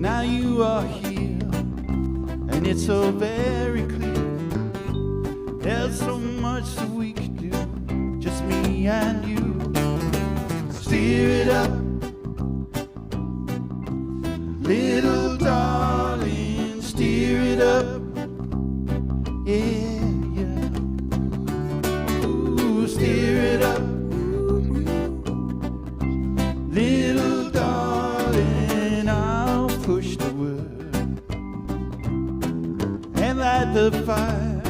now you are here, and it's so very clear. There's so much that we could do, just me and you. Steer it up, little darling, steer it up. Yeah, yeah. Ooh, steer it up, little darling, I'll push the wood and light the fire.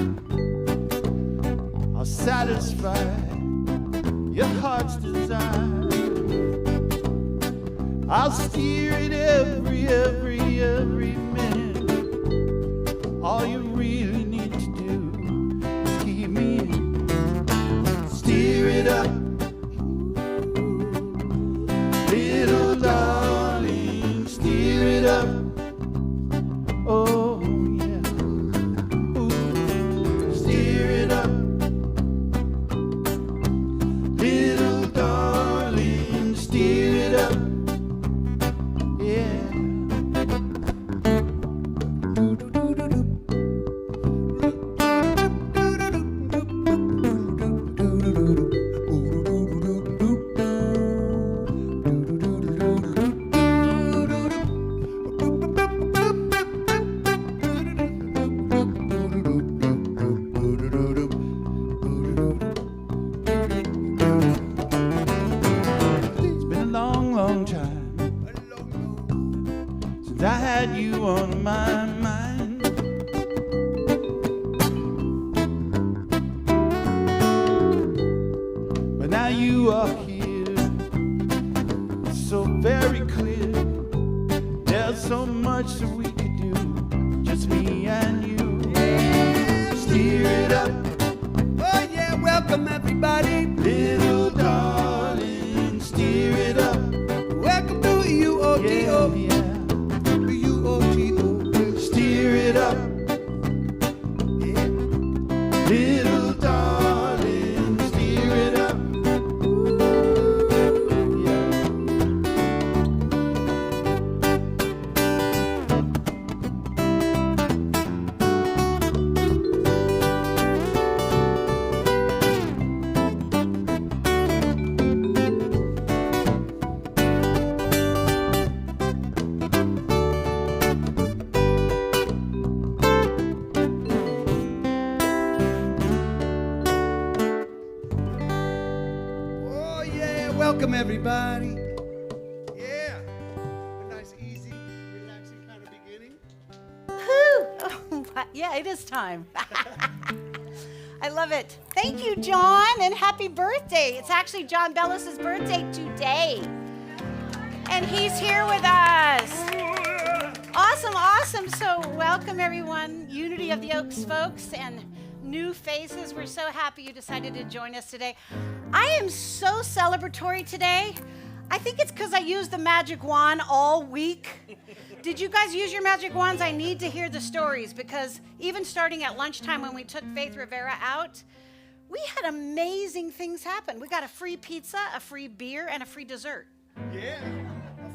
I'll satisfy your heart's desire. I'll steer it every minute. All you really need to do is keep me in. Steer it up, little darling, steer it up. Oh yeah, ooh, steer it up, little darling, steer it up. I had you on my mind. But now you are here, it's so very clear. There's so much that we could do, just me and you. Yeah. Steer it up. Oh yeah, welcome everybody. Little darling, steer it up. Welcome to UOTO. Yeah, yeah. Steer it up, yeah. Little darling, steer it up. Yeah. Welcome everybody. Yeah, a nice, easy, relaxing kind of beginning. Woo! Oh, yeah, it is time. I love it. Thank you, John, and happy birthday. It's actually John Bellis's birthday today, and he's here with us. Awesome, awesome. So welcome everyone, Unity of the Oaks folks and new faces. We're so happy you decided to join us today. I am so celebratory today. I think it's because I used the magic wand all week. Did you guys use your magic wands? I need to hear the stories, because even starting at lunchtime when we took Faith Rivera out, we had amazing things happen. We got a free pizza, a free beer, and a free dessert.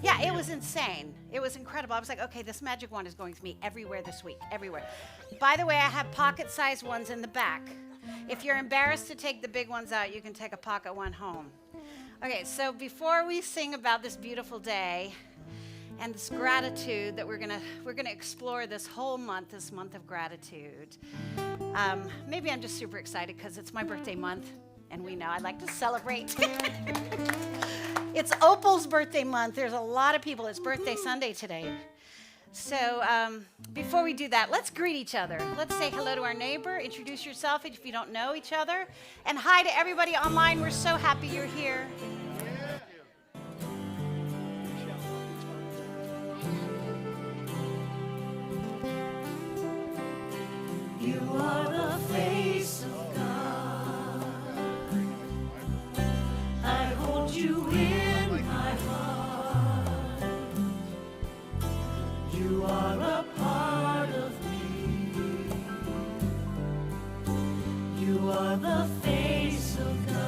Yeah, it was insane. It was incredible. I was like, okay, this magic wand is going with me everywhere this week, everywhere. By the way, I have pocket-sized ones in the back. If you're embarrassed to take the big ones out, you can take a pocket one home. Okay, so before we sing about this beautiful day and this gratitude that we're gonna explore this whole month, this month of gratitude. Maybe I'm just super excited because it's my birthday month, and we know I like to celebrate. It's Opal's birthday month. There's a lot of people. It's birthday Sunday today. So before we do that, let's greet each other. Let's say hello to our neighbor. Introduce yourself if you don't know each other. And hi to everybody online. We're so happy you're here. You are the face of God. I hold you in my heart. You are a part of me. You are the face of God.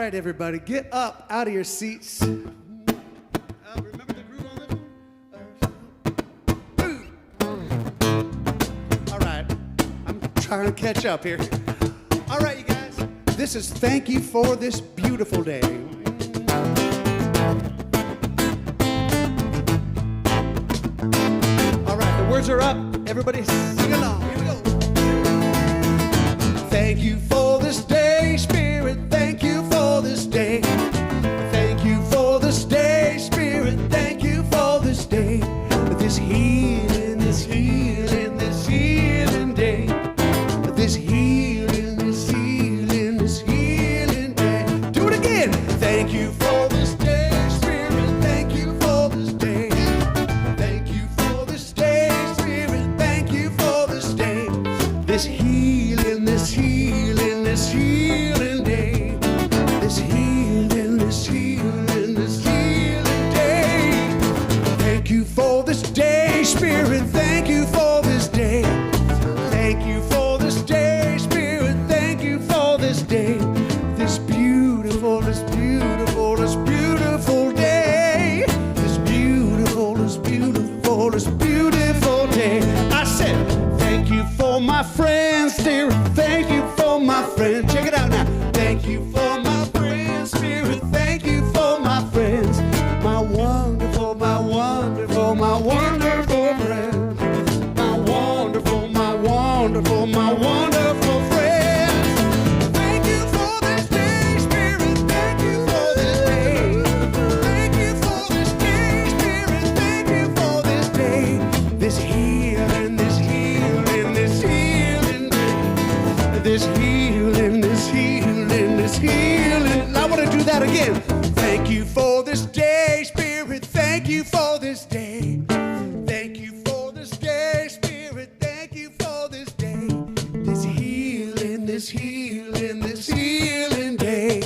right, everybody, get up out of your seats. Remember the groove on it? All right, I'm trying to catch up here. All right, you guys, this is Thank You for This Beautiful Day. All right, the words are up. Everybody sing along. Here we go. Thank you for this day, Spirit. Thank you for this day. Thank you for this day, Spirit. Thank you for this day. This healing, this healing, this healing day. This healing, this healing, this healing day. Do it again. Thank you for this day, Spirit. Thank you for this day. Thank you for this day, Spirit. Thank you for this day. This healing, this healing, this healing day. This healing, this healing, this healing day. Thank you for this day, Spirit. Thank you for this day. Thank you for this day, Spirit. Thank you for this day. This beautiful, this beautiful, this beautiful day. This beautiful, this beautiful, this beautiful day. I said, thank you for my friends, dear. Thank you for my friends. Check it out now. Thank you for my friends, Spirit. Thank you for my friends. My wonderful, my wonderful, my wonderful friends. My wonderful, my wonderful, my wonderful friends. Thank you for this day, Spirit. Thank you for this day. Thank you for this day, Spirit. Thank you for this day. This healing, this healing, this healing day. This healing, this healing, this healing. I want to do that again. Thank you for this day, Spirit. Thank you for this day. Thank you for this day, Spirit. Thank you for this day. This healing, this healing, this healing day.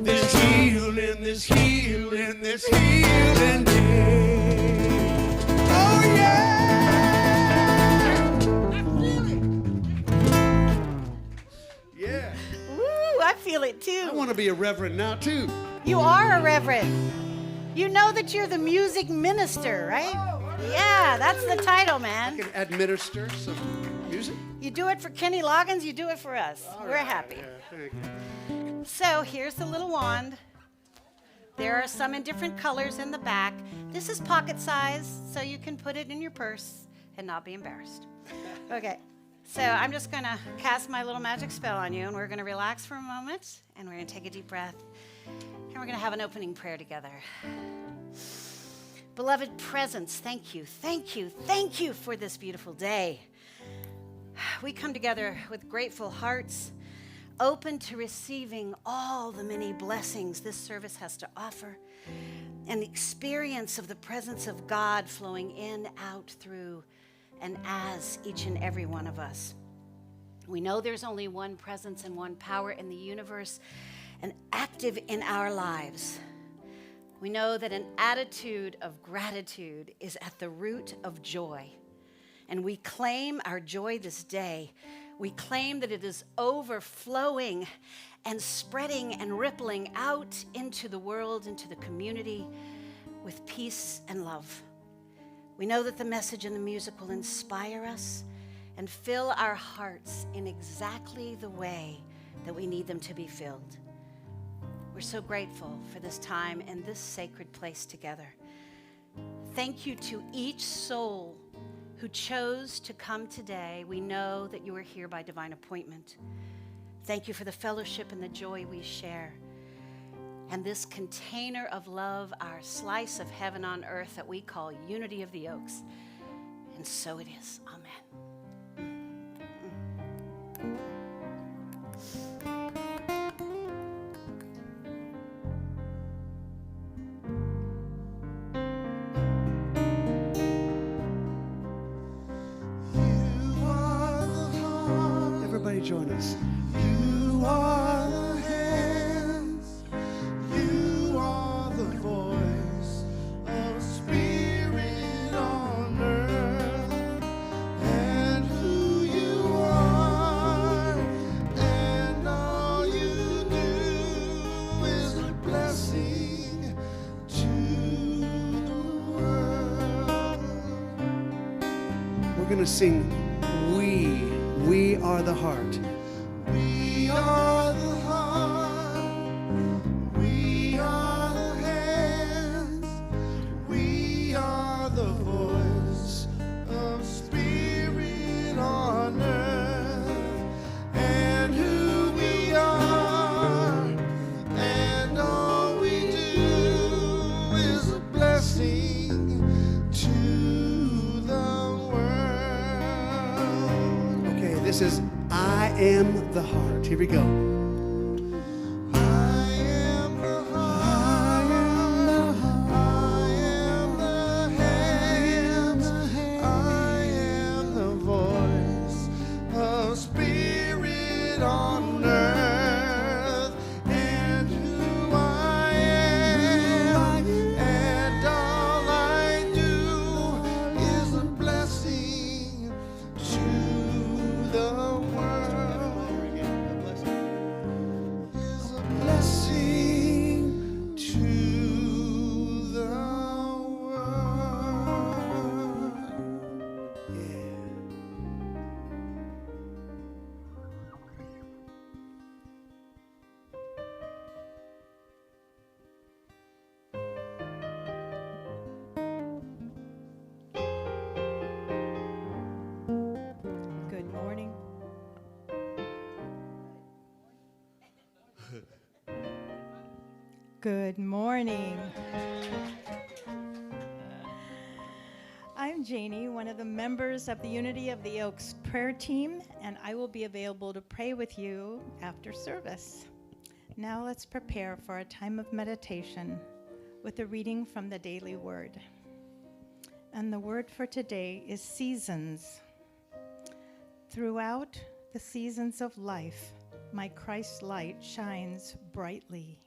This healing, this healing, this healing day. Oh yeah! I feel it. Yeah. Woo, I feel it I too. want to be a reverend now too. You are a reverend. You know that you're the music minister, right? Yeah, that's the title, I man. can administer some music. You do it for Kenny Loggins, you do it for us. We're happy. Yeah, thank you. So here's the little wand. There are some in different colors in the back. This is pocket size, so you can put it in your purse and not be embarrassed. Okay, so I'm just gonna cast my little magic spell on you, and we're gonna relax for a moment, and we're gonna take a deep breath, and we're gonna have an opening prayer together. Beloved presence, thank you, thank you, thank you for this beautiful day. We come together with grateful hearts, open to receiving all the many blessings this service has to offer, and the experience of the presence of God flowing in, out, through, and as each and every one of us. We know there's only one presence and one power in the universe and active in our lives. We know that an attitude of gratitude is at the root of joy. And we claim our joy this day. We claim that it is overflowing and spreading and rippling out into the world, into the community with peace and love. We know that the message and the music will inspire us and fill our hearts in exactly the way that we need them to be filled. We're so grateful for this time and this sacred place together. Thank you to each soul who chose to come today. We know that you are here by divine appointment. Thank you for the fellowship and the joy we share. And this container of love, our slice of heaven on earth that we call Unity of the Oaks. And so it is. Amen. Everybody join us. You are the hands, you are the voice of spirit on earth, and who you are, and all you do going to sing We Are the Heart. We are the heart, we are the hands, we are the voice of spirit on earth, and who we are, and all we do is a blessing to the world. Okay, this is I Am the Heart. Here we go. I am the heart, I am the hands, I am the voice of spirit on earth, and who I am, and all I do is a blessing to the world. Is a blessing to the world. Good morning. Good morning. I'm Janie, one of the members of the Unity of the Oaks prayer team, and I will be available to pray with you after service. Now let's prepare for a time of meditation with a reading from the Daily Word. And the word for today is seasons. Throughout the seasons of life, my Christ light shines brightly.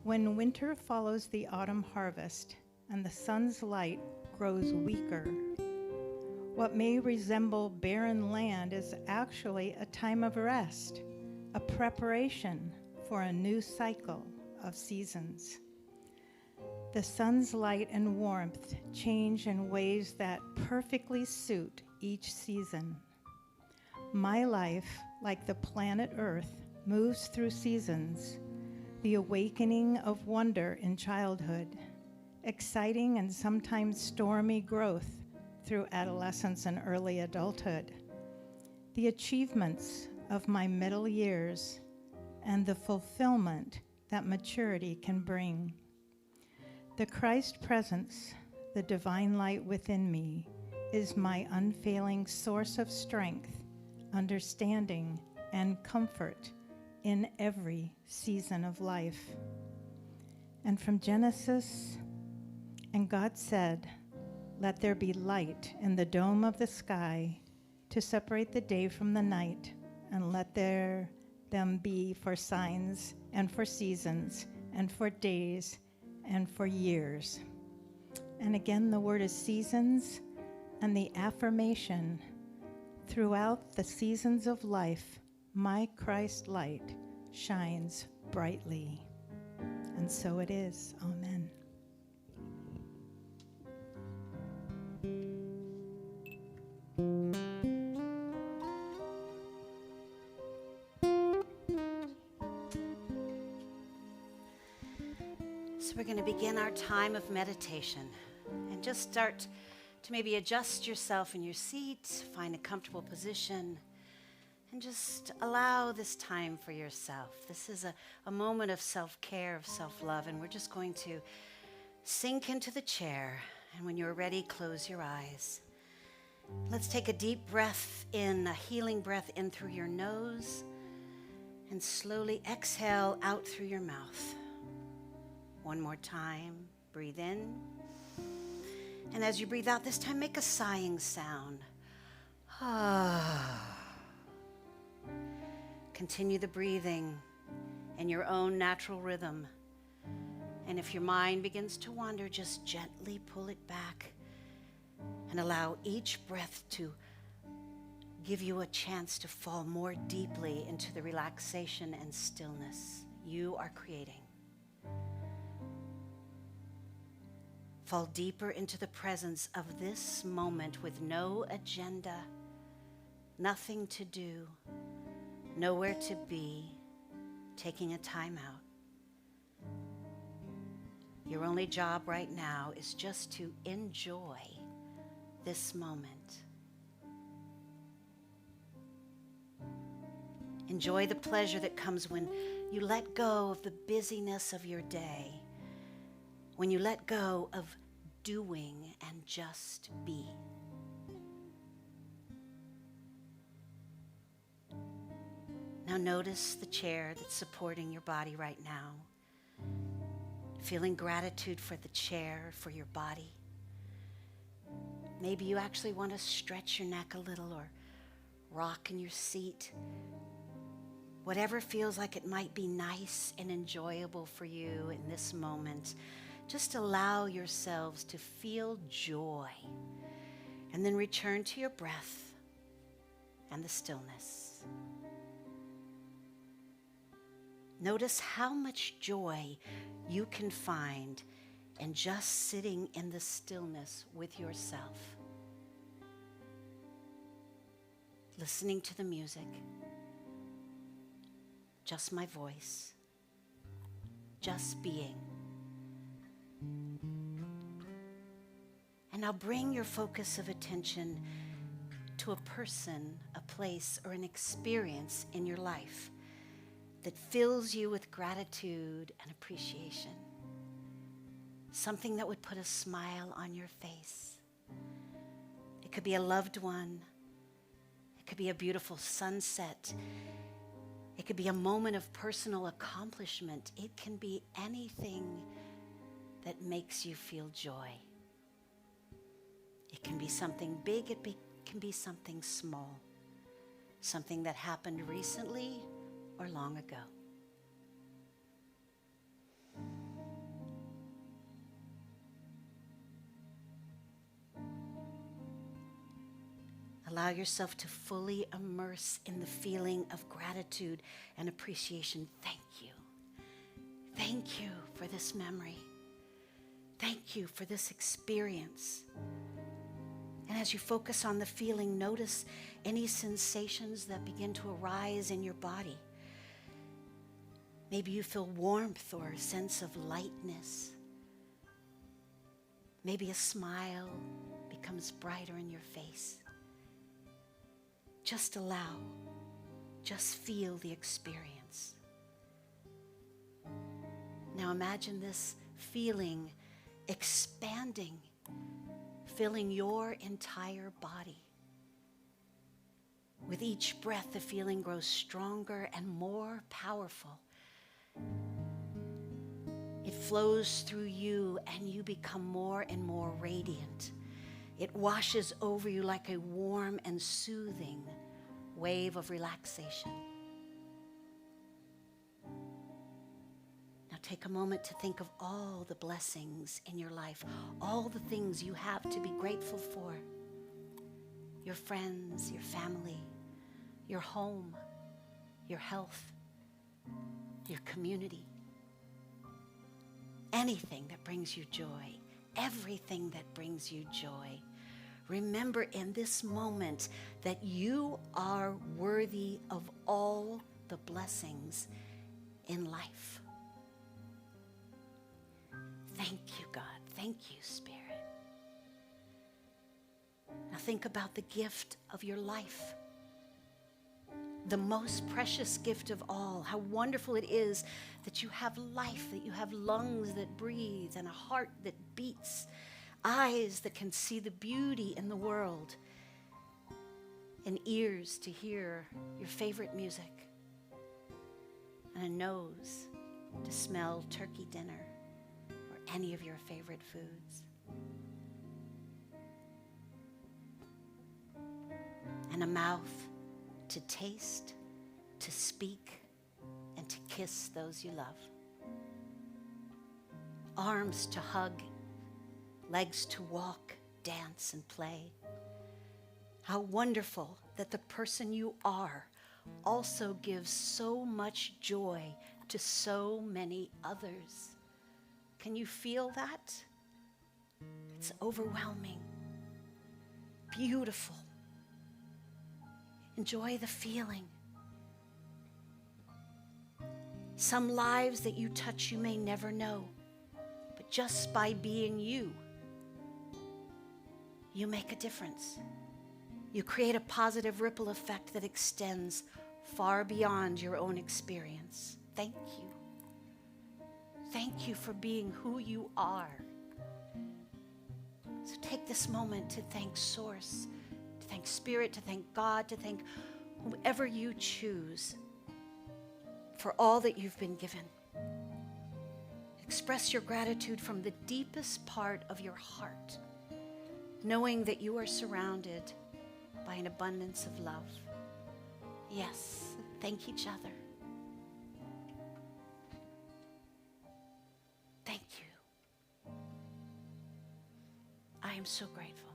When winter follows the autumn harvest and the sun's light grows weaker, what may resemble barren land is actually a time of rest, a preparation for a new cycle of seasons. The sun's light and warmth change in ways that perfectly suit each season. My life, like the planet Earth, moves through seasons, the awakening of wonder in childhood, exciting and sometimes stormy growth through adolescence and early adulthood, the achievements of my middle years, and the fulfillment that maturity can bring. The Christ presence, the divine light within me, is my unfailing source of strength, understanding, and comfort in every season of life. And from Genesis, and God said, "Let there be light in the dome of the sky to separate the day from the night, and let them be for signs and for seasons and for days and for years." And again, the word is seasons, and the affirmation, throughout the seasons of life, my Christ light shines brightly. And so it is. Amen. So we're going to begin our time of meditation, and just start to maybe adjust yourself in your seat, find a comfortable position, and just allow this time for yourself. This is a moment of self-care, of self-love, and we're just going to sink into the chair, and when you're ready, close your eyes. Let's take a deep breath in, a healing breath in through your nose, and slowly exhale out through your mouth. One more time, breathe in. And as you breathe out, this time make a sighing sound. Continue the breathing in your own natural rhythm. And if your mind begins to wander, just gently pull it back and allow each breath to give you a chance to fall more deeply into the relaxation and stillness you are creating. Fall deeper into the presence of this moment with no agenda, nothing to do, nowhere to be, taking a time out. Your only job right now is just to enjoy this moment. Enjoy the pleasure that comes when you let go of the busyness of your day, when you let go of doing and just be. Now notice the chair that's supporting your body right now. Feeling gratitude for the chair, for your body. Maybe you actually want to stretch your neck a little or rock in your seat. Whatever feels like it might be nice and enjoyable for you in this moment, just allow yourselves to feel joy and then return to your breath and the stillness. Notice how much joy you can find in just sitting in the stillness with yourself, listening to the music, just my voice, just being. And now bring your focus of attention to a person, a place, or an experience in your life that fills you with gratitude and appreciation. Something that would put a smile on your face. It could be a loved one. It could be a beautiful sunset. It could be a moment of personal accomplishment. It can be anything that makes you feel joy. It can be something big, can be something small. Something that happened recently or long ago. Allow yourself to fully immerse in the feeling of gratitude and appreciation. Thank you. Thank you for this memory. Thank you for this experience. And as you focus on the feeling, notice any sensations that begin to arise in your body. Maybe you feel warmth or a sense of lightness. Maybe a smile becomes brighter in your face. Just allow, just feel the experience. Now imagine this feeling expanding, filling your entire body. With each breath, the feeling grows stronger and more powerful. It flows through you and you become more and more radiant. It washes over you like a warm and soothing wave of relaxation. Now take a moment to think of all the blessings in your life, all the things you have to be grateful for. Your friends, your family, your home, your health, your community. Anything that brings you joy, everything that brings you joy. Remember in this moment that you are worthy of all the blessings in life. Thank you, God. Thank you, Spirit. Now think about the gift of your life. The most precious gift of all. How wonderful it is that you have life, that you have lungs that breathe and a heart that beats, eyes that can see the beauty in the world, and ears to hear your favorite music, and a nose to smell turkey dinner or any of your favorite foods. And a mouth to taste, to speak, and to kiss those you love. Arms to hug, legs to walk, dance, and play. How wonderful that the person you are also gives so much joy to so many others. Can you feel that? It's overwhelming. Beautiful. Enjoy the feeling. Some lives that you touch you may never know, but just by being you, you make a difference. You create a positive ripple effect that extends far beyond your own experience. Thank you. Thank you for being who you are. So take this moment to thank Source, to thank Spirit, to thank God, to thank whoever you choose for all that you've been given. Express your gratitude from the deepest part of your heart, knowing that you are surrounded by an abundance of love. Yes, thank each other. Thank you. I am so grateful.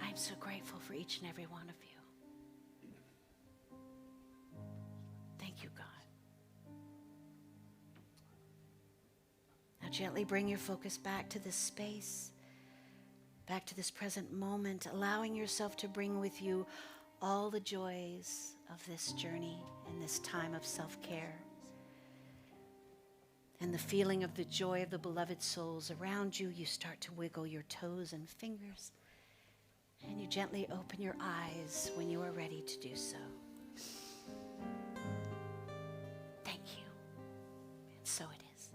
I am so grateful for each and every one of you. Thank you, God. Now gently bring your focus back to this space, back to this present moment, allowing yourself to bring with you all the joys of this journey and this time of self-care. And the feeling of the joy of the beloved souls around you, you start to wiggle your toes and fingers, and you gently open your eyes when you are ready to do so. Thank you. And so it is.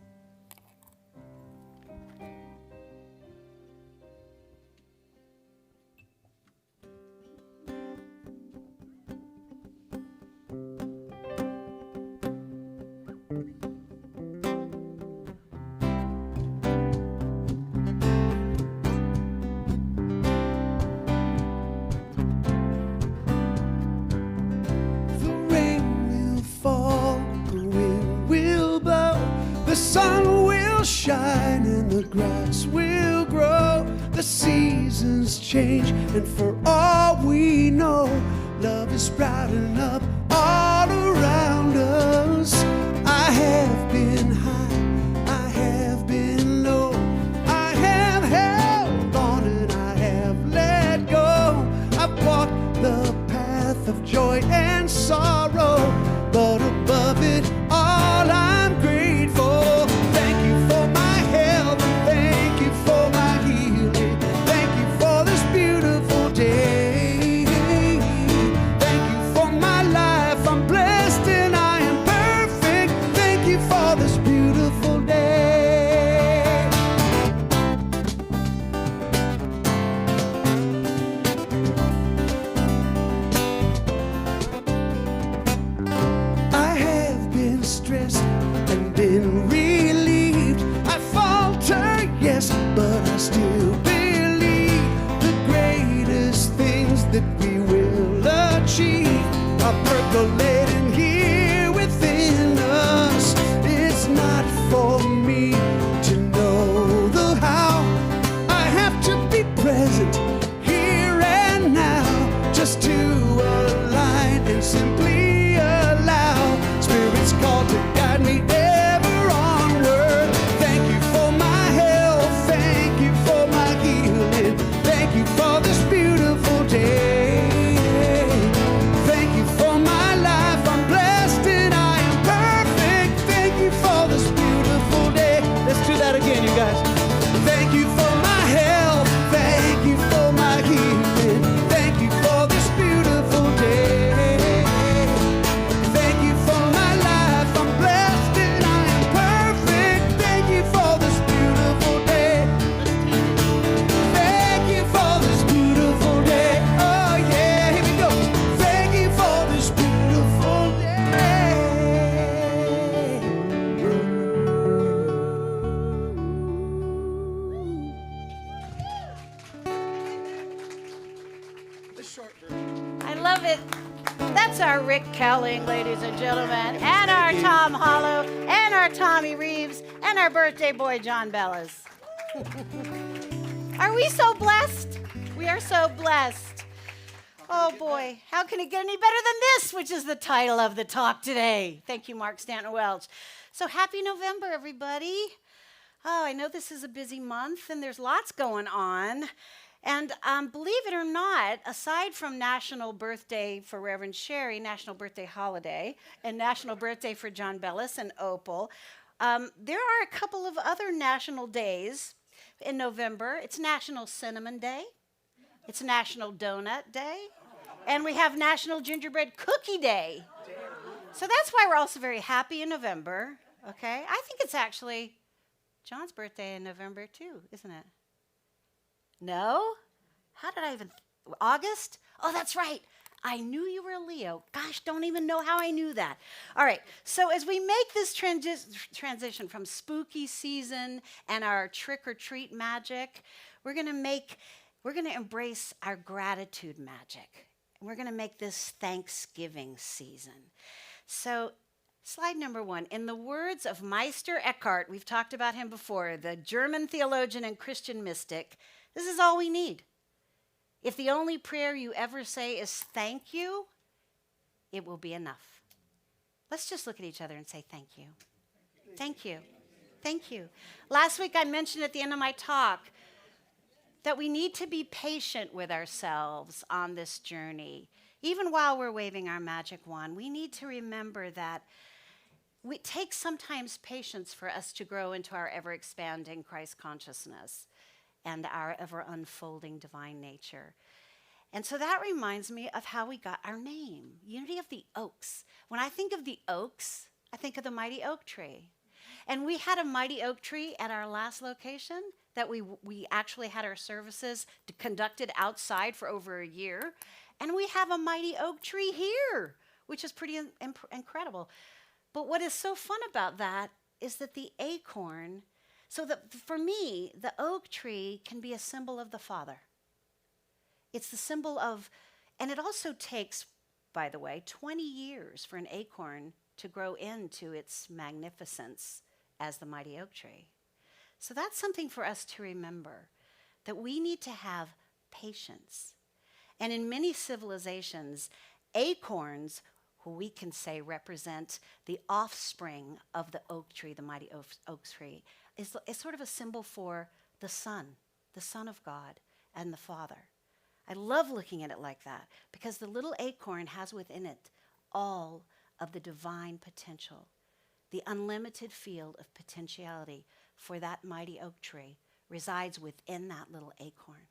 The rain will fall, the wind will blow, the sun will shine and the grass will grow. The seasons change, and for all we know, love is sprouting up all around us. I have been high, I have been low, I have held on and I have let go. I've walked the path of joy and sorrow, but above it all I'm grateful. Thank you for my health, and thank you for my healing. Thank you for this beautiful day. Thank you for my life, I'm blessed and I am perfect. Thank you for this beautiful day. I have been stressed and been relieved. I falter, yes, but I still believe the greatest things that we will achieve are percolating here within us. It's not for me to know the how. I have to be present here and now, just to align and simply allow Spirit's call to guide me ever onward. Thank you for my health, thank you for my healing, thank you for this beautiful day. Thank you for my life, I'm blessed and I am perfect. Thank you for this beautiful day. Let's do that again, you guys. Thank you for my health, thank you for my healing, thank you for this beautiful day. Thank you for my life, I'm blessed and I am perfect. Thank you for this beautiful day. Thank you for this beautiful day. Oh yeah, here we go. Thank you for this beautiful day. The short version. I love it. That's our Rick Kelling, ladies and gentlemen, and our Tom Hollow, and our Tommy Reeves, and our birthday boy, John Bellis. Are we so blessed? We are so blessed. Oh boy, how can it get any better than this, which is the title of the talk today? Thank you, Mark Stanton Welch. So happy November, everybody. Oh, I know this is a busy month and there's lots going on. And believe it or not, aside from National Birthday for Reverend Sherry, National Birthday Holiday, and National Birthday for John Bellis and Opal, there are a couple of other national days in November. It's National Cinnamon Day, it's National Donut Day, and we have National Gingerbread Cookie Day. So that's why we're also very happy in November, okay? I think it's actually John's birthday in November too, isn't it? No? How did I even? August? Oh, that's right. I knew you were a Leo. Gosh, don't even know how I knew that. All right, so as we make this transition from spooky season and our trick or treat magic, we're going to embrace our gratitude magic. We're going to make this Thanksgiving season. So, slide number 1. In the words of Meister Eckhart, we've talked about him before, the German theologian and Christian mystic, this is all we need. If the only prayer you ever say is thank you, it will be enough. Let's just look at each other and say thank you. Thank you. Thank you. Last week I mentioned at the end of my talk that we need to be patient with ourselves on this journey. Even while we're waving our magic wand, we need to remember that it takes sometimes patience for us to grow into our ever-expanding Christ consciousness and our ever-unfolding divine nature. And so that reminds me of how we got our name, Unity of the Oaks. When I think of the oaks, I think of the mighty oak tree. And we had a mighty oak tree at our last location that we actually had our services conducted outside for over a year. And we have a mighty oak tree here, which is pretty incredible. But what is so fun about that is that the acorn, for me, the oak tree can be a symbol of the Father. It's the symbol of, and it also takes, by the way, 20 years for an acorn to grow into its magnificence as the mighty oak tree. So that's something for us to remember, that we need to have patience. And in many civilizations, acorns, who we can say represent the offspring of the oak tree, the mighty oak tree, is sort of a symbol for the Son of God, and the Father. I love looking at it like that because the little acorn has within it all of the divine potential, the unlimited field of potentiality for that mighty oak tree resides within that little acorn,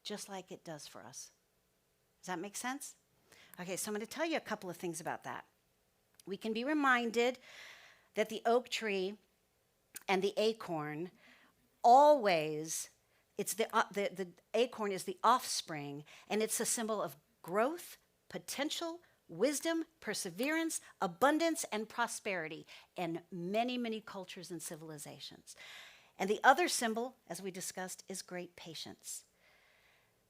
just like it does for us. Does that make sense? Okay, so I'm going to tell you a couple of things about that. We can be reminded that the oak tree and the acorn always, the acorn is the offspring, and it's a symbol of growth, potential, wisdom, perseverance, abundance, and prosperity in many, many cultures and civilizations. And the other symbol, as we discussed, is great patience.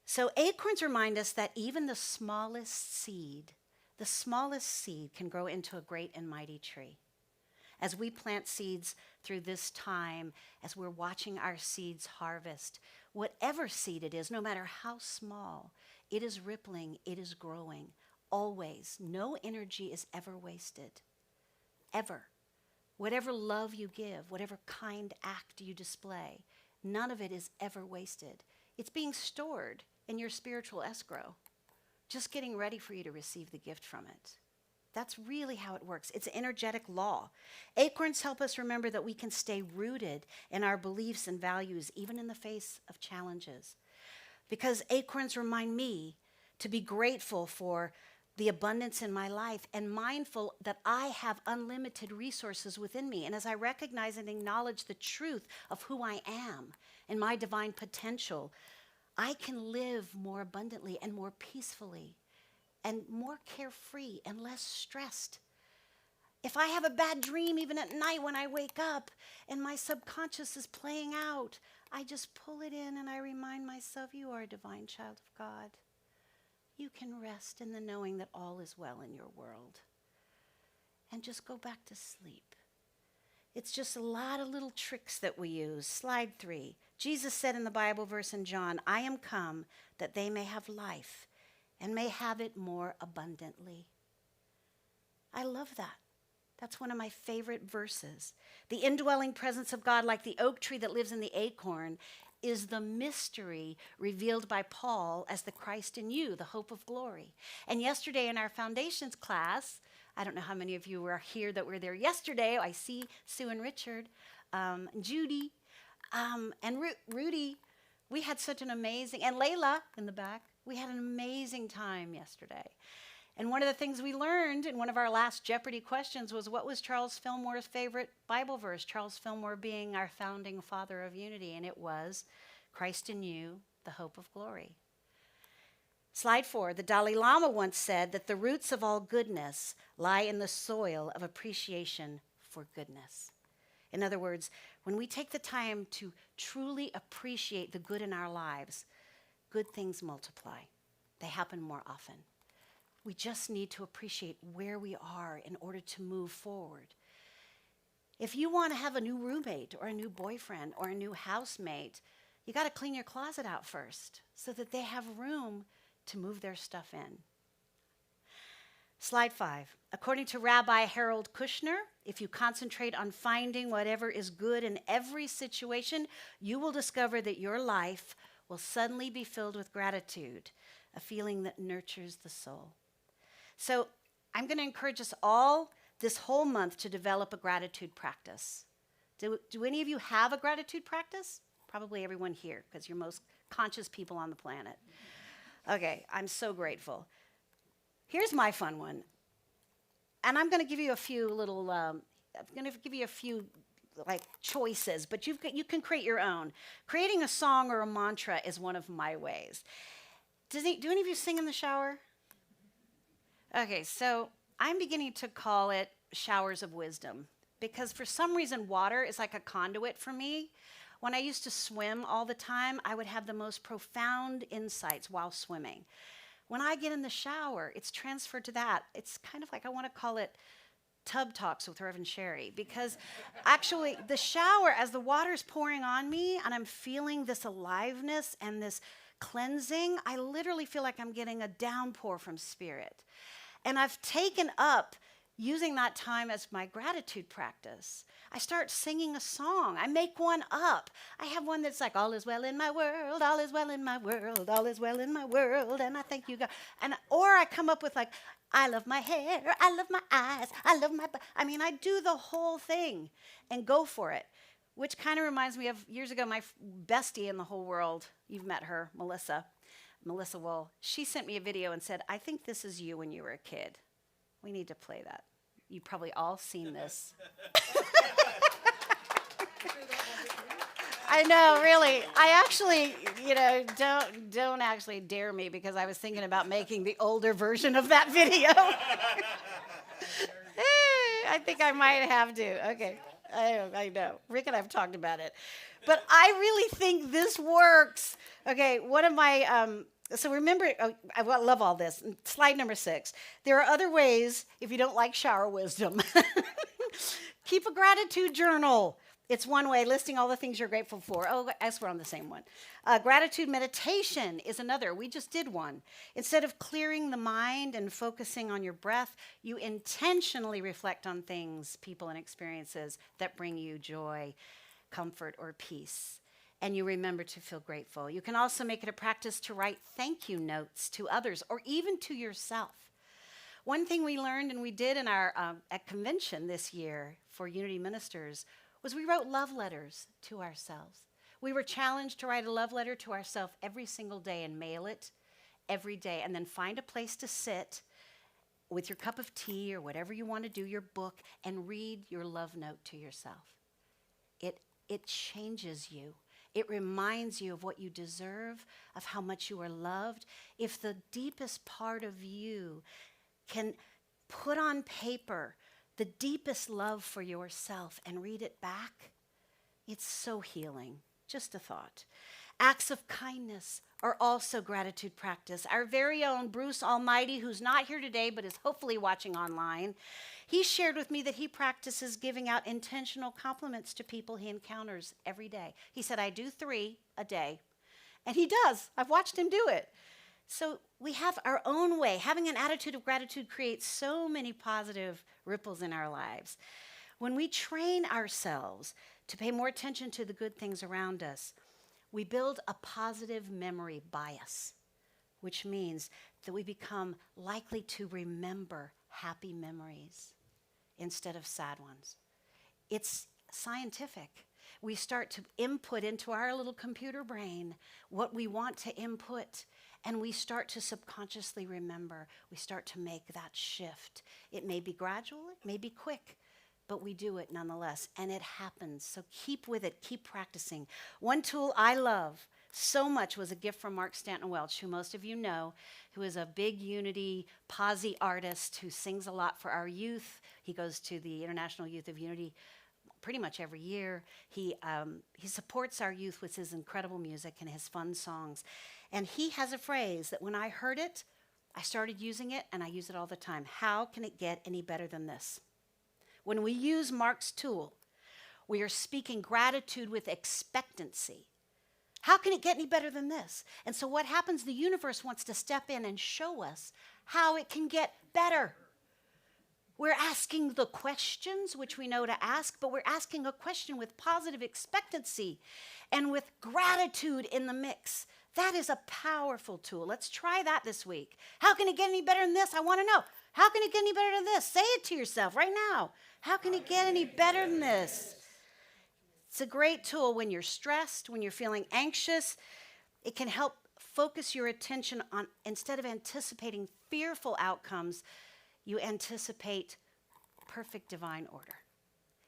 So acorns remind us that even the smallest seed can grow into a great and mighty tree. As we plant seeds through this time, as we're watching our seeds harvest, whatever seed it is, no matter how small, it is rippling, it is growing, always. No energy is ever wasted, ever. Whatever love you give, whatever kind act you display, none of it is ever wasted. It's being stored in your spiritual escrow, just getting ready for you to receive the gift from it. That's really how it works. It's an energetic law. Acorns help us remember that we can stay rooted in our beliefs and values, even in the face of challenges. Because acorns remind me to be grateful for the abundance in my life and mindful that I have unlimited resources within me. And as I recognize and acknowledge the truth of who I am and my divine potential, I can live more abundantly and more peacefully and more carefree and less stressed. If I have a bad dream, even at night when I wake up and my subconscious is playing out, I just pull it in and I remind myself, you are a divine child of God. You can rest in the knowing that all is well in your world. And just go back to sleep. It's just a lot of little tricks that we use. Slide 3. Jesus said in the Bible verse in John, I am come that they may have life and may have it more abundantly. I love that. That's one of my favorite verses. The indwelling presence of God, like the oak tree that lives in the acorn, is the mystery revealed by Paul as the Christ in you, the hope of glory. And yesterday in our foundations class, I don't know how many of you were here that were there yesterday. I see Sue and Richard, Judy, and Rudy. We had such an amazing, and Layla in the back, we had an amazing time yesterday. And one of the things we learned in one of our last Jeopardy questions was, what was Charles Fillmore's favorite Bible verse? Charles Fillmore being our founding father of unity, and it was, Christ in you, the hope of glory. Slide 4, the Dalai Lama once said that the roots of all goodness lie in the soil of appreciation for goodness. In other words, when we take the time to truly appreciate the good in our lives, good things multiply. They happen more often. We just need to appreciate where we are in order to move forward. If you want to have a new roommate or a new boyfriend or a new housemate, you got to clean your closet out first so that they have room to move their stuff in. Slide 5. According to Rabbi Harold Kushner, if you concentrate on finding whatever is good in every situation, you will discover that your life will suddenly be filled with gratitude, a feeling that nurtures the soul. So I'm going to encourage us all this whole month to develop a gratitude practice. Do any of you have a gratitude practice? Probably everyone here, because you're most conscious people on the planet. Okay, I'm so grateful. Here's my fun one. And I'm going to give you a few little, choices, but you can create your own. Creating a song or a mantra is one of my ways. Do any of you sing in the shower? Okay, so I'm beginning to call it showers of wisdom, because for some reason water is like a conduit for me. When I used to swim all the time, I would have the most profound insights while swimming. When I get in the shower, it's transferred to that. It's kind of like, I want to call it tub talks with Rev Sherry, because actually the shower, as the water's pouring on me and I'm feeling this aliveness and this cleansing, I literally feel like I'm getting a downpour from Spirit. And I've taken up using that time as my gratitude practice. I start singing a song. I make one up. I have one that's like, all is well in my world, all is well in my world, all is well in my world, and I thank you, God. Or I come up with like, I love my hair, I love my eyes, I love my, I do the whole thing and go for it, which kind of reminds me of years ago, my bestie in the whole world, you've met her, Melissa Wool. She sent me a video and said, I think this is you when you were a kid. We need to play that. You've probably all seen this. I know, really. I actually, don't actually dare me, because I was thinking about making the older version of that video. I think I might have to. Okay. I know. Rick and I have talked about it. But I really think this works. Okay, one of my... So remember, I love all this. Slide number 6. There are other ways, if you don't like shower wisdom. Keep a gratitude journal. It's one way, listing all the things you're grateful for. Oh, I guess we're on the same one. Gratitude meditation is another. We just did one. Instead of clearing the mind and focusing on your breath, you intentionally reflect on things, people, and experiences that bring you joy, comfort, or peace. And you remember to feel grateful. You can also make it a practice to write thank you notes to others or even to yourself. One thing we learned and we did in our at convention this year for Unity Ministers was we wrote love letters to ourselves. We were challenged to write a love letter to ourselves every single day and mail it every day, and then find a place to sit with your cup of tea or whatever you want to do, your book, and read your love note to yourself. It changes you. It reminds you of what you deserve, of how much you are loved. If the deepest part of you can put on paper the deepest love for yourself and read it back, it's so healing. Just a thought. Acts of kindness are also gratitude practice. Our very own Bruce Almighty, who's not here today but is hopefully watching online, he shared with me that he practices giving out intentional compliments to people he encounters every day. He said, I do 3 a day. And he does. I've watched him do it. So we have our own way. Having an attitude of gratitude creates so many positive ripples in our lives. When we train ourselves to pay more attention to the good things around us, we build a positive memory bias, which means that we become likely to remember happy memories instead of sad ones. It's scientific. We start to input into our little computer brain what we want to input, and we start to subconsciously remember. We start to make that shift. It may be gradual, it may be quick, but we do it nonetheless, and it happens. So keep with it, keep practicing. One tool I love so much was a gift from Mark Stanton Welch, who most of you know, who is a big Unity posse artist who sings a lot for our youth. He goes to the International Youth of Unity pretty much every year. He supports our youth with his incredible music and his fun songs. And he has a phrase that when I heard it, I started using it, and I use it all the time. How can it get any better than this? When we use Mark's tool, we are speaking gratitude with expectancy. How can it get any better than this? And so what happens, the universe wants to step in and show us how it can get better. We're asking the questions which we know to ask, but we're asking a question with positive expectancy and with gratitude in the mix. That is a powerful tool. Let's try that this week. How can it get any better than this? I want to know. How can it get any better than this? Say it to yourself right now. How can it get any better than this? It's a great tool when you're stressed, when you're feeling anxious. It can help focus your attention on, instead of anticipating fearful outcomes, you anticipate perfect divine order.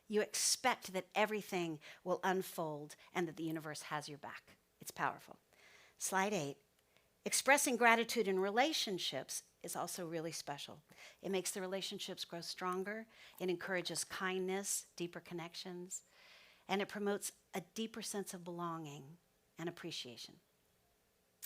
You expect that everything will unfold and that the universe has your back. It's powerful. Slide 8. Expressing gratitude in relationships is also really special. It makes the relationships grow stronger. It encourages kindness, deeper connections, and it promotes a deeper sense of belonging and appreciation.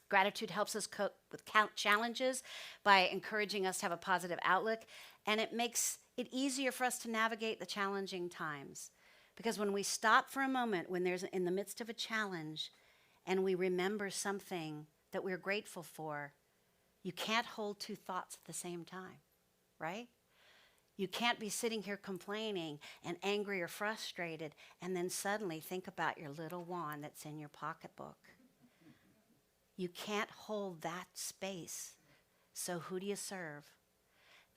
Gratitude helps us cope with challenges by encouraging us to have a positive outlook, and it makes it easier for us to navigate the challenging times. Because when we stop for a moment, when there's in the midst of a challenge, and we remember something that we're grateful for, you can't hold two thoughts at the same time, right? You can't be sitting here complaining and angry or frustrated and then suddenly think about your little wand that's in your pocketbook. You can't hold that space. So who do you serve?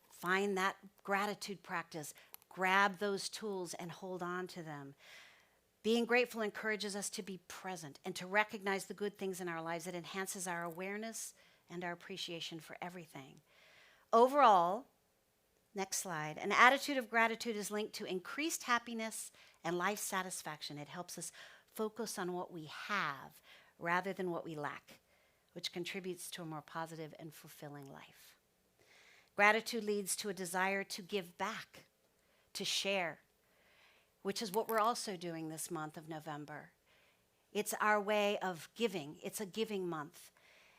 Find that gratitude practice. Grab those tools and hold on to them. Being grateful encourages us to be present and to recognize the good things in our lives. It enhances our awareness and our appreciation for everything. Overall, next slide, an attitude of gratitude is linked to increased happiness and life satisfaction. It helps us focus on what we have rather than what we lack, which contributes to a more positive and fulfilling life. Gratitude leads to a desire to give back, to share, which is what we're also doing this month of November. It's our way of giving. It's a giving month.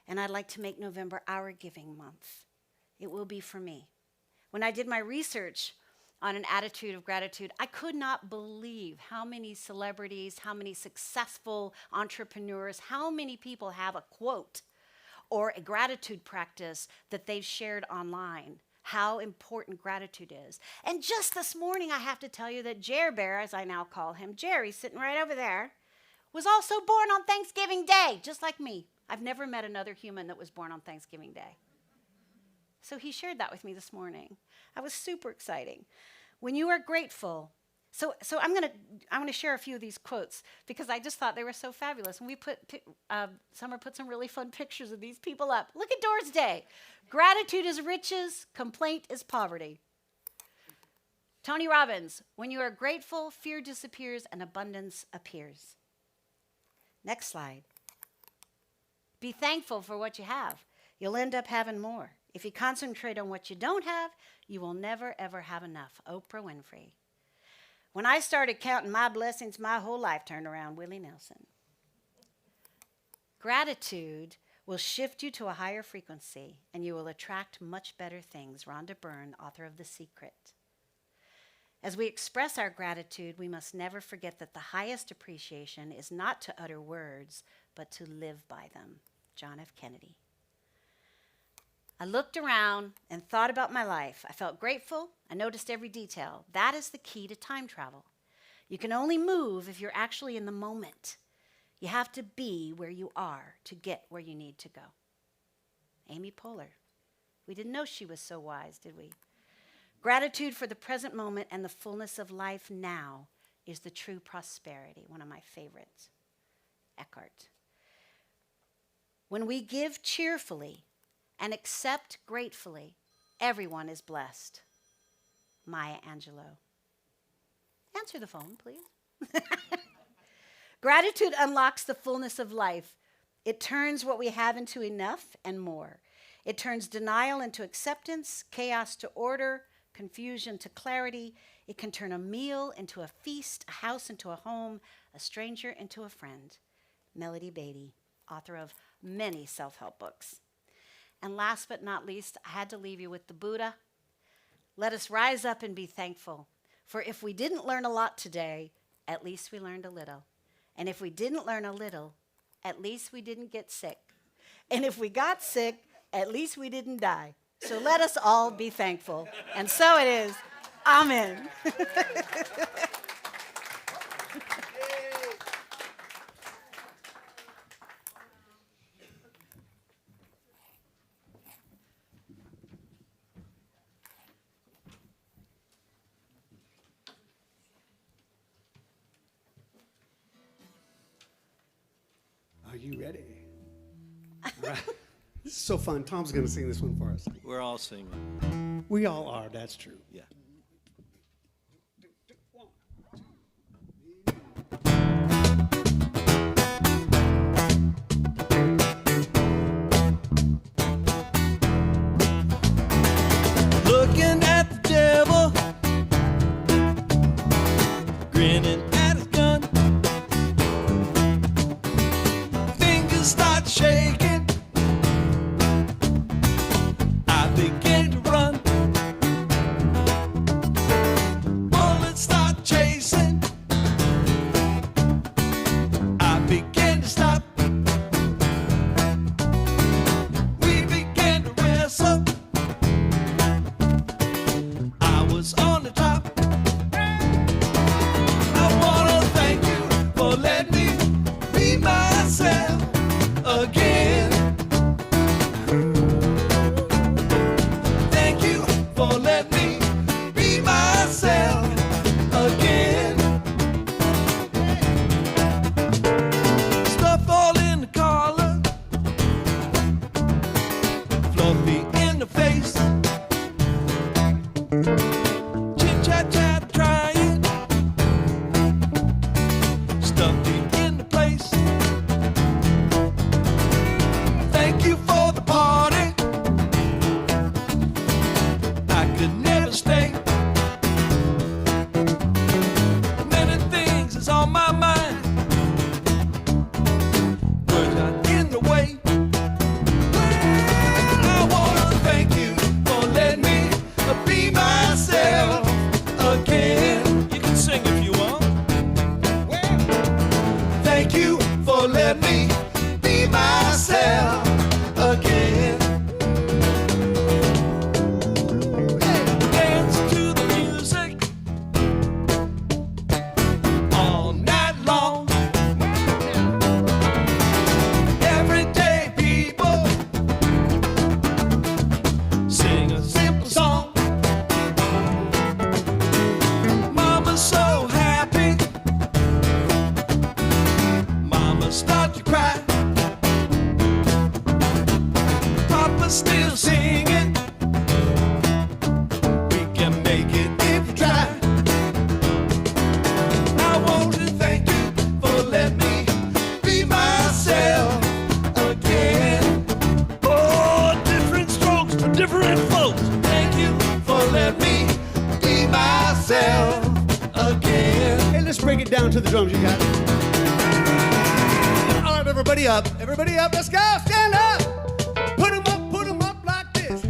And I'd like to make November our giving month. It will be for me. When I did my research on an attitude of gratitude, I could not believe how many celebrities, how many successful entrepreneurs, how many people have a quote or a gratitude practice that they've shared online. How important gratitude is. And just this morning, I have to tell you that Jer Bear, as I now call him, Jerry, sitting right over there, was also born on Thanksgiving Day, just like me. I've never met another human that was born on Thanksgiving Day. So he shared that with me this morning. I was super exciting. When you are grateful, so I'm gonna share a few of these quotes because I just thought they were so fabulous. And we Summer put some really fun pictures of these people up. Look at Doors Day. Gratitude is riches, complaint is poverty. Tony Robbins, when you are grateful, fear disappears and abundance appears. Next slide. Be thankful for what you have. You'll end up having more. If you concentrate on what you don't have, you will never, ever have enough. Oprah Winfrey. When I started counting my blessings, my whole life turned around. Willie Nelson. Gratitude will shift you to a higher frequency, and you will attract much better things. Rhonda Byrne, author of The Secret. As we express our gratitude, we must never forget that the highest appreciation is not to utter words, but to live by them. John F. Kennedy. I looked around and thought about my life. I felt grateful. I noticed every detail. That is the key to time travel. You can only move if you're actually in the moment. You have to be where you are to get where you need to go. Amy Poehler. We didn't know she was so wise, did we? Gratitude for the present moment and the fullness of life now is the true prosperity, one of my favorites. Eckhart. When we give cheerfully and accept gratefully, everyone is blessed. Maya Angelou. Answer the phone, please. Gratitude unlocks the fullness of life. It turns what we have into enough and more. It turns denial into acceptance, chaos to order, confusion to clarity. It can turn a meal into a feast, a house into a home, a stranger into a friend. Melody Beatty, author of many self-help books. And last but not least, I had to leave you with the Buddha. Let us rise up and be thankful. For if we didn't learn a lot today, at least we learned a little. And if we didn't learn a little, at least we didn't get sick. And if we got sick, at least we didn't die. So let us all be thankful. And so it is. Amen. Are you ready? All right. This is so fun. Tom's going to sing this one for us. We're all singing. We all are. That's true. Yeah. Looking at the devil, grinning at his gun. Fingers start shaking. I begin to run. Bullets start chasing. I begin to stop. We began to wrestle. I was on the top. I wanna thank you for letting me be myself again. Thank you for letting me be myself again. Stuff all in the collar, fluffy in the face. Chit chat chat trying, stuffy in the place. Thank you for the party. I could never stay. Many things is on my mind. Words are in the way. I wanna thank you for letting me be myself again. You can sing if you want. Thank you for letting me be myself again. Dance to the music all night long. Everyday people sing a simple song. Mama's so happy. Mama start to cry. Papa's still singing. We can make it if we try. I want to thank you for letting me be myself again. Oh, different strokes for different folks. Thank you for letting me be myself again. Hey, let's break it down to the drums, you guys. All right, everybody up. Everybody up. Let's go. Stand up. Put 'em up like this.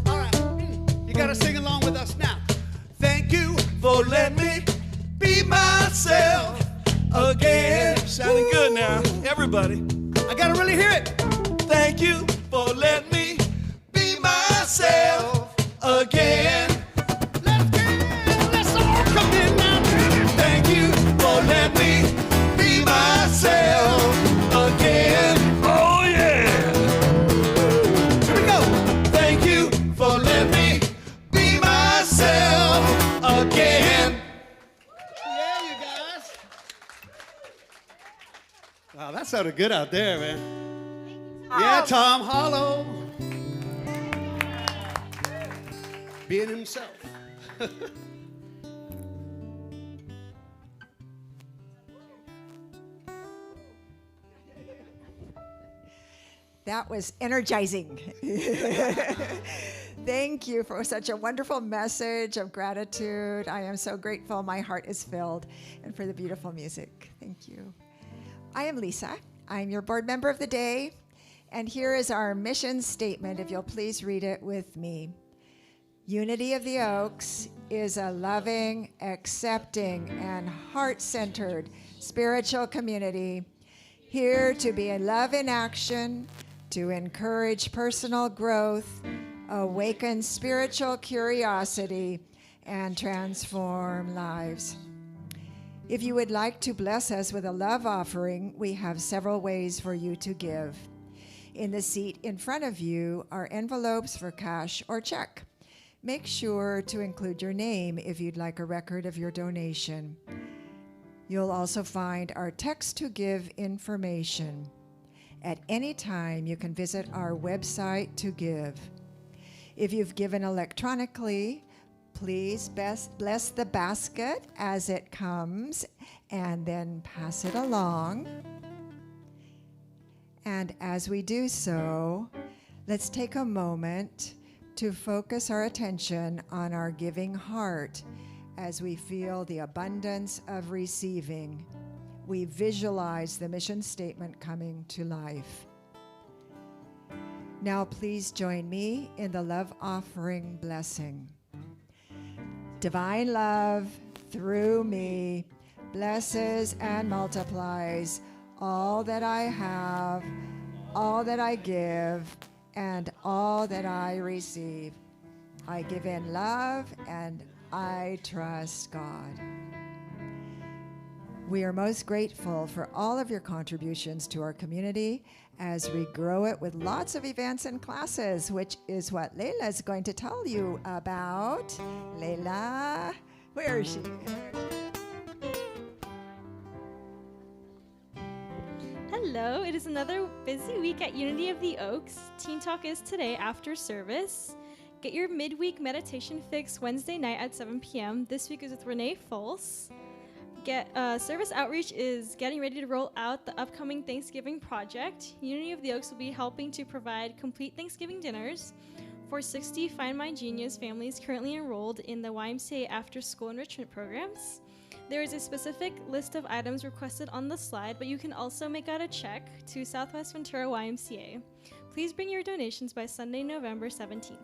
All right. You got to sing along with us now. Thank you For letting me be myself again. Sounding good now, everybody. I got to really hear it. Thank you for letting me be myself. sounded good out there, man. Yeah, Tom Hollow. Being himself. That was energizing. Thank you for such a wonderful message of gratitude. I am so grateful. My heart is filled. And for the beautiful music. Thank you. I am Lisa. I'm your board member of the day. And here is our mission statement, if you'll please read it with me. Unity of the Oaks is a loving, accepting, and heart-centered spiritual community here to be a love in action, to encourage personal growth, awaken spiritual curiosity, and transform lives. If you would like to bless us with a love offering, we have several ways for you to give. In the seat in front of you are envelopes for cash or check. Make sure to include your name if you'd like a record of your donation. You'll also find our text to give information. At any time, you can visit our website to give. If you've given electronically, please bless the basket as it comes and then pass it along. And as we do so, let's take a moment to focus our attention on our giving heart as we feel the abundance of receiving. We visualize the mission statement coming to life. Now please join me in the love offering blessing. Divine love through me blesses and multiplies all that I have, all that I give, and all that I receive. I give in love and I trust God. We are most grateful for all of your contributions to our community as we grow it with lots of events and classes, which is what Leila is going to tell you about. Leila, where is she? Hello, it is another busy week at Unity of the Oaks. Teen Talk is today after service. Get your midweek meditation fix Wednesday night at 7 p.m. This week is with Renee Fulse. Service outreach is getting ready to roll out the upcoming Thanksgiving project. Unity of the Oaks will be helping to provide complete Thanksgiving dinners for 60 Find My Genius families currently enrolled in the YMCA After School Enrichment Programs. There is a specific list of items requested on the slide, but you can also make out a check to Southwest Ventura YMCA. Please bring your donations by Sunday, November 17th.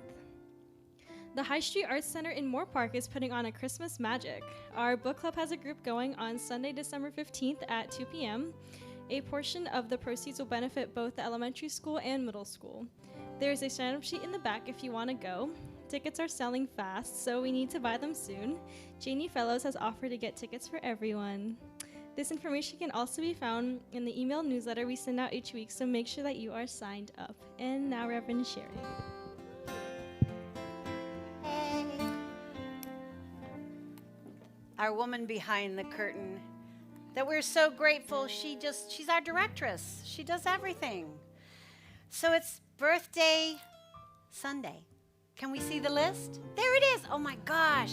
The High Street Arts Center in Moore Park is putting on a Christmas magic. Our book club has a group going on Sunday, December 15th at 2 p.m. A portion of the proceeds will benefit both the elementary school and middle school. There is a sign-up sheet in the back if you want to go. Tickets are selling fast, so we need to buy them soon. Janie Fellows has offered to get tickets for everyone. This information can also be found in the email newsletter we send out each week, so make sure that you are signed up. And now, Reverend Sherry. Our woman behind the curtain that we're so grateful. She's our directress. She does everything. So it's birthday Sunday. Can we see the list? There it is. Oh my gosh.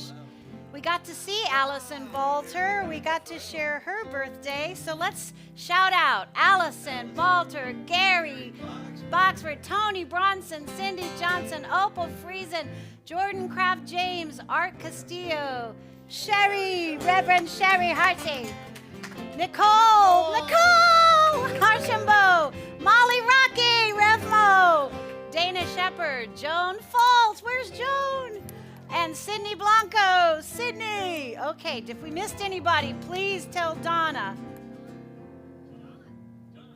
We got to see Allison Balter. We got to share her birthday. So let's shout out Allison Balter, Gary Boxford, Tony Bronson, Cindy Johnson, Opal Friesen, Jordan Kraft James, Art Castillo, Sherry, Reverend Sherry Hursey, Nicole Archambault, Molly Rocky, Revmo, Dana Shepard, Joan Falls, where's Joan? And Sydney Blanco, Sydney. Okay, if we missed anybody, please tell Donna.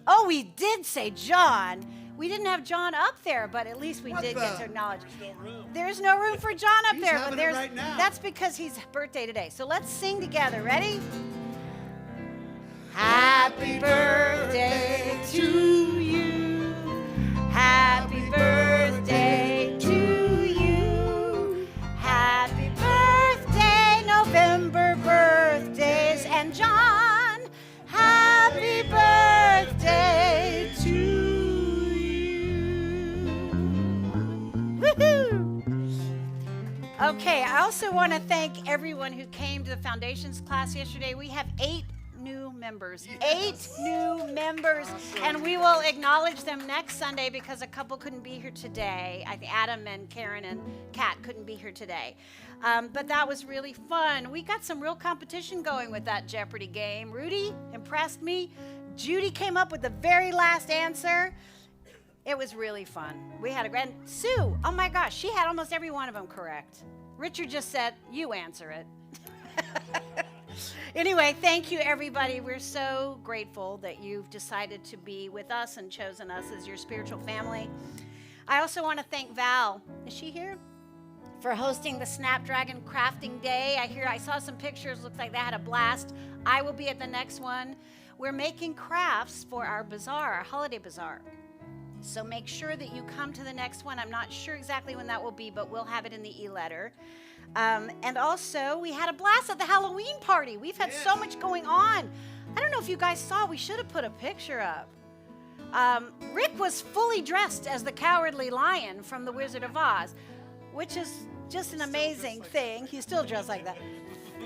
Oh, we did say John. We didn't have John up there, but at least we did get to acknowledge. There's no room for John up there, but there's right now. That's because he's birthday today. So let's sing together. Ready? Happy birthday to you. Happy birthday to you. Happy birthday, November birthdays. And John, happy birthday Okay, I also want to thank everyone who came to the foundations class yesterday. We have 8 new members. Yes. 8 new members. Awesome. And we will acknowledge them next Sunday because a couple couldn't be here today. I think Adam and Karen and Kat couldn't be here today. But that was really fun. We got some real competition going with that Jeopardy game. Rudy impressed me. Judy came up with the very last answer. It was really fun. We had a grand... Sue, oh my gosh, she had almost every one of them correct. Richard just said, you answer it. Anyway, thank you, everybody. We're so grateful that you've decided to be with us and chosen us as your spiritual family. I also want to thank Val. Is she here? For hosting the Snapdragon Crafting Day. I saw some pictures. Looks like they had a blast. I will be at the next one. We're making crafts for our bazaar, our holiday bazaar. So make sure that you come to the next one. I'm not sure exactly when that will be, but we'll have it in the e-letter. And also, we had a blast at the Halloween party. We've had so much going on. I don't know if you guys saw, we should have put a picture up. Rick was fully dressed as the Cowardly Lion from The Wizard of Oz, which is just an amazing thing. He's still dressed like that.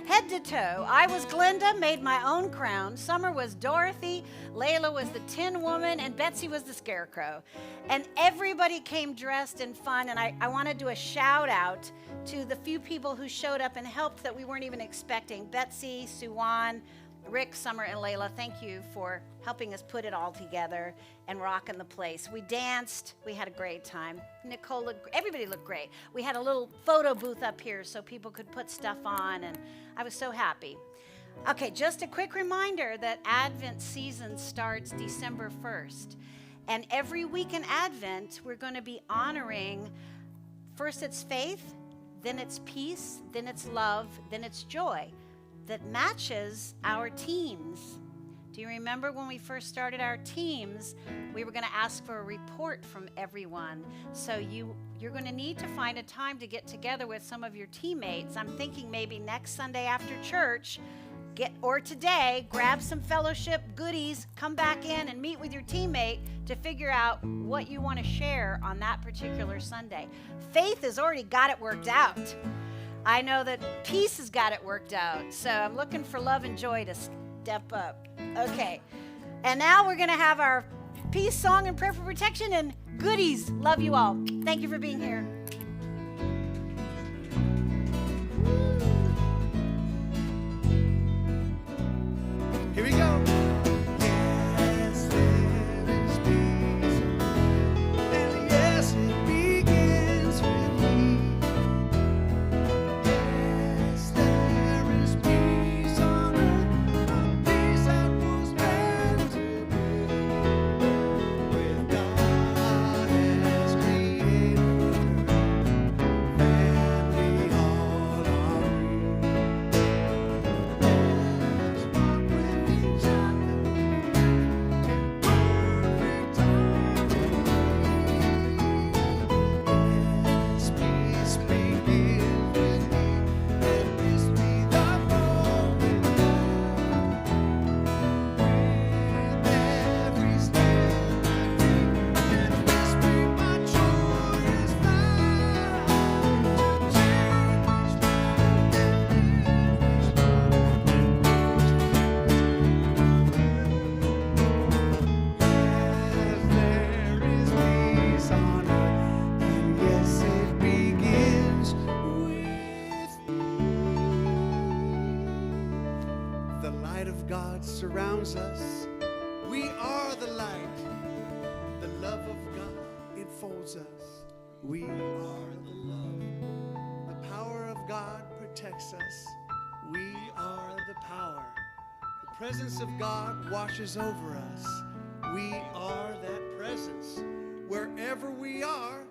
Head to toe. I was Glinda, made my own crown. Summer was Dorothy. Layla was the Tin Woman. And Betsy was the Scarecrow. And everybody came dressed and fun. And I want to do a shout out to the few people who showed up and helped that we weren't even expecting. Betsy, Suwan, Rick, Summer, and Layla, thank you for helping us put it all together and rocking the place. We danced. We had a great time. Nicole, everybody looked great. We had a little photo booth up here so people could put stuff on, and I was so happy. Okay, just a quick reminder that Advent season starts December 1st. And every week in Advent, we're going to be honoring, first it's faith, then it's peace, then it's love, then it's joy that matches our teams. Do you remember when we first started our teams, we were going to ask for a report from everyone. So you're going to need to find a time to get together with some of your teammates. I'm thinking maybe next Sunday after church, or today, grab some fellowship goodies, come back in and meet with your teammate to figure out what you want to share on that particular Sunday. Faith has already got it worked out. I know that peace has got it worked out. So I'm looking for love and joy to step up. Okay. And now we're going to have our peace song and prayer for protection and goodies. Love you all. Thank you for being here. Here we go. Surrounds us. We are the light. The love of God enfolds us. We are the love. The power of God protects us. We are the power. The presence of God washes over us. We are that presence. Wherever we are,